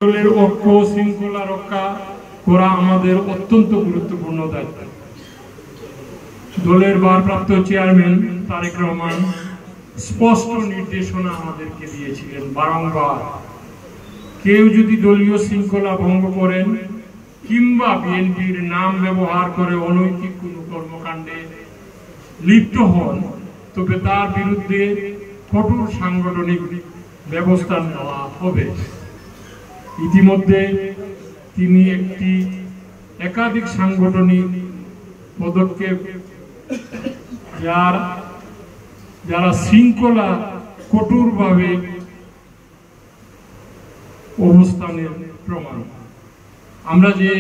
দলের ঐক্য শৃঙ্খলা রক্ষা করা আমাদের অত্যন্ত গুরুত্বপূর্ণ দায়িত্ব। দলের ভারপ্রাপ্ত চেয়ারম্যান তারেক রহমান স্পষ্ট নির্দেশনা আমাদেরকে দিয়েছিলেন বারংবার, কেউ যদি দলীয় শৃঙ্খলা ভঙ্গ করেন কিংবা বিএনপির নাম ব্যবহার করে অনৈতিক কোনো কর্মকাণ্ডে লিপ্ত হন তবে তার বিরুদ্ধে কঠোর সাংগঠনিক ব্যবস্থা নেওয়া হবে। ইতিমধ্যে তিনি একাধিক সাংগঠনিক পদক্ষেপ যারা শৃঙ্খলা কঠোরভাবে অবস্থানের প্রমাণ। আমরা যে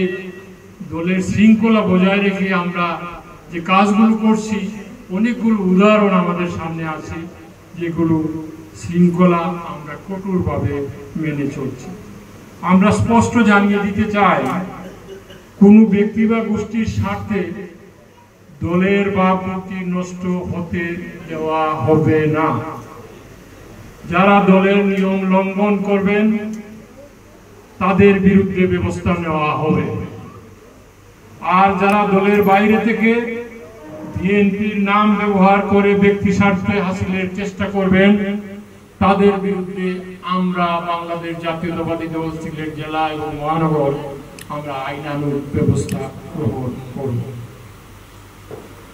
দলের শৃঙ্খলা বজায় রেখে আমরা যে কাজগুলো করছি অনেকগুলো উদাহরণ আমাদের সামনে আছে, যেগুলো শৃঙ্খলা আমরা কঠোরভাবে মেনে চলছি। আমরা স্পষ্ট জানিয়ে দিতে চাই, কোনো ব্যক্তি বা গোষ্ঠীর স্বার্থে দলের ভাবমূর্তি নষ্ট হতে দেওয়া হবে না। যারা দলের নিয়ম লঙ্ঘন করবেন তাদের বিরুদ্ধে ব্যবস্থা নেওয়া হবে। আর যারা দলের বাইরে থেকে বিএনপির নাম ব্যবহার করে ব্যক্তি স্বার্থ হাসিলের চেষ্টা করবেন তাদের বিরুদ্ধে আমরা বাংলাদেশ জাতীয়তাবাদী দল সিলেট জেলা এবং মহানগর আমরা আইনানুগ ব্যবস্থা গ্রহণ করব।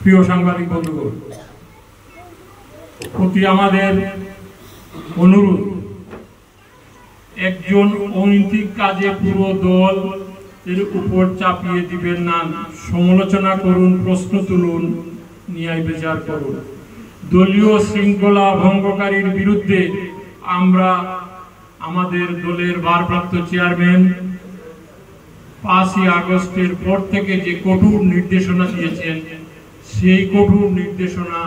প্রিয় সাংবাদিক বন্ধুগণ, প্রতি আমাদের অনুরোধ, একজন অনৈতিক কাজে পুরো দল এর উপর চাপিয়ে দিবেন না। সমালোচনা করুন, প্রশ্ন তুলুন, ন্যায় বিচার করুন। দলীয় শৃঙ্খলা ভঙ্গকারীর বিরুদ্ধে আমরা আমাদের দলের ভারপ্রাপ্ত চেয়ারম্যান 5ই আগস্টের পর থেকে যে কঠোর নির্দেশনা দিয়েছেন সেই কঠোর নির্দেশনা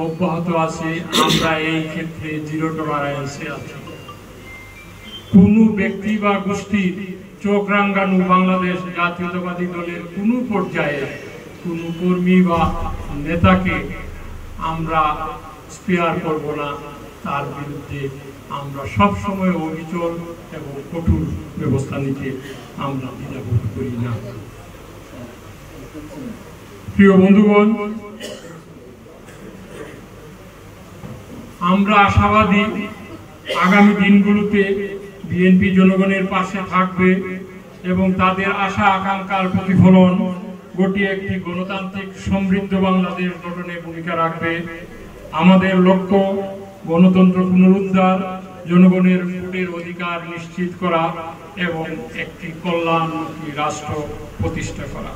অব্যাহত আছে। আমরা এই ক্ষেত্রে জিরো টলারেন্সে আছি। কোনো ব্যক্তি বা গোষ্ঠীর চোখ রাঙানো বাংলাদেশ জাতীয়তাবাদী দলের কোনো পর্যায়ে কোনো কর্মী বা নেতাকে আমরা স্পেয়ার করব না। তার বিরুদ্ধে আমরা সবসময় অবিচল এবং কঠোর ব্যবস্থা নিতে আমরা দ্বিধাবোধ করি না। প্রিয় বন্ধুগণ, আমরা আশাবাদী আগামী দিনগুলোতে বিএনপি জনগণের পাশে থাকবে এবং তাদের আশা আকাঙ্ক্ষার প্রতিফলন ঘটিয়ে একটি গণতান্ত্রিক সমৃদ্ধ বাংলাদেশ গঠনে ভূমিকা রাখবে। আমাদের লক্ষ্য গণতন্ত্র পুনরুদ্ধার, জনগণের ভোটের অধিকার নিশ্চিত করা এবং একটি কল্যাণমুখী রাষ্ট্র প্রতিষ্ঠা করা।